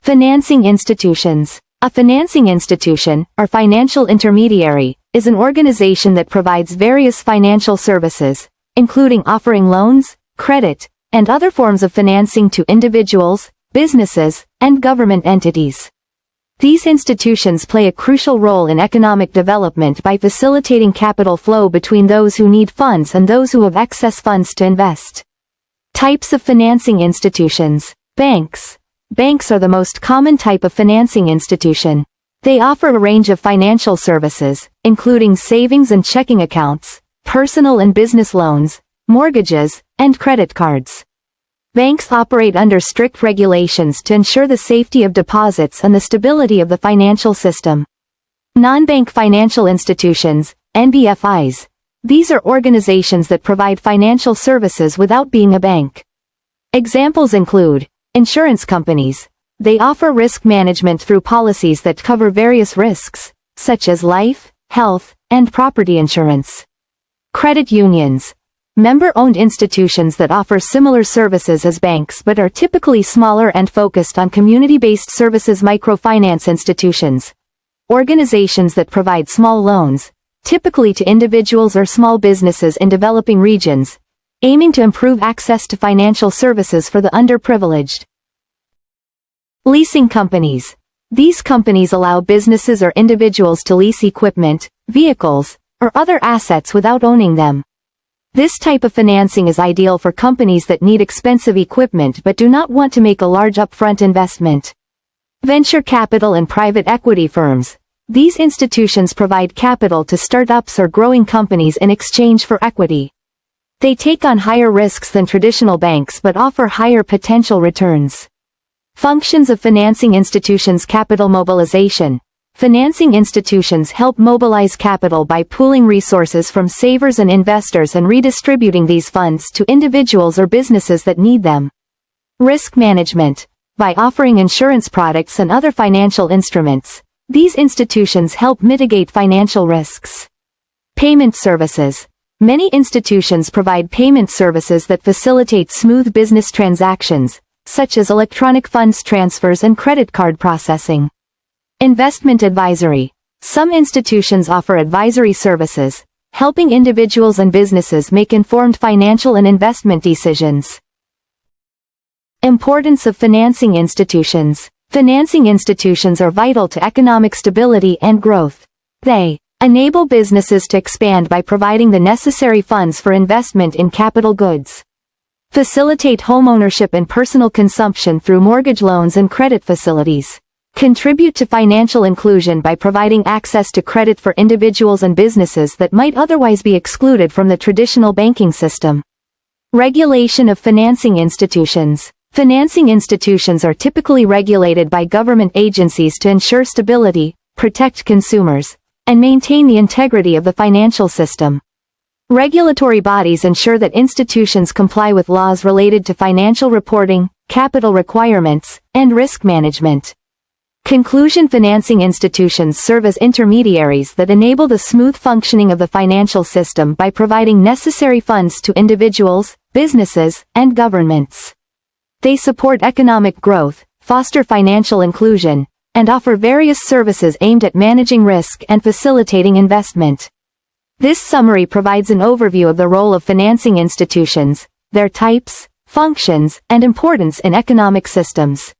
Financing institutions. A financing institution, or financial intermediary, is an organization that provides various financial services, including offering loans, credit, and other forms of financing to individuals, businesses, and government entities. These institutions play a crucial role in economic development by facilitating capital flow between those who need funds and those who have excess funds to invest. Types of financing institutions. Banks. Banks are the most common type of financing institution. They offer a range of financial services, including savings and checking accounts, personal and business loans, mortgages, and credit cards. Banks operate under strict regulations to ensure the safety of deposits and the stability of the financial system. Non-bank financial institutions, NBFIs. These are organizations that provide financial services without being a bank. Examples include insurance companies. They offer risk management through policies that cover various risks, such as life, health, and property insurance. Credit unions. Member-owned institutions that offer similar services as banks but are typically smaller and focused on community-based services. Microfinance institutions. Organizations that provide small loans, typically to individuals or small businesses in developing regions, aiming to improve access to financial services for the underprivileged. Leasing companies. These companies allow businesses or individuals to lease equipment, vehicles, or other assets without owning them. This type of financing is ideal for companies that need expensive equipment but do not want to make a large upfront investment. Venture capital and private equity firms. These institutions provide capital to startups or growing companies in exchange for equity. They take on higher risks than traditional banks but offer higher potential returns. Functions of financing institutions. Capital mobilization. Financing institutions help mobilize capital by pooling resources from savers and investors and redistributing these funds to individuals or businesses that need them. Risk management. By offering insurance products and other financial instruments, these institutions help mitigate financial risks. Payment services. Many institutions provide payment services that facilitate smooth business transactions, such as electronic funds transfers and credit card processing. Investment advisory. Some institutions offer advisory services, helping individuals and businesses make informed financial and investment decisions. Importance of financing institutions. Financing institutions are vital to economic stability and growth. They enable businesses to expand by providing the necessary funds for investment in capital goods. Facilitate homeownership and personal consumption through mortgage loans and credit facilities. Contribute to financial inclusion by providing access to credit for individuals and businesses that might otherwise be excluded from the traditional banking system. Regulation of financing institutions. Financing institutions are typically regulated by government agencies to ensure stability, protect consumers, and maintain the integrity of the financial system. Regulatory bodies ensure that institutions comply with laws related to financial reporting, capital requirements, and risk management. Conclusion. Financing institutions serve as intermediaries that enable the smooth functioning of the financial system by providing necessary funds to individuals, businesses, and governments. They support economic growth, foster financial inclusion, and offer various services aimed at managing risk and facilitating investment. This summary provides an overview of the role of financing institutions, their types, functions, and importance in economic systems.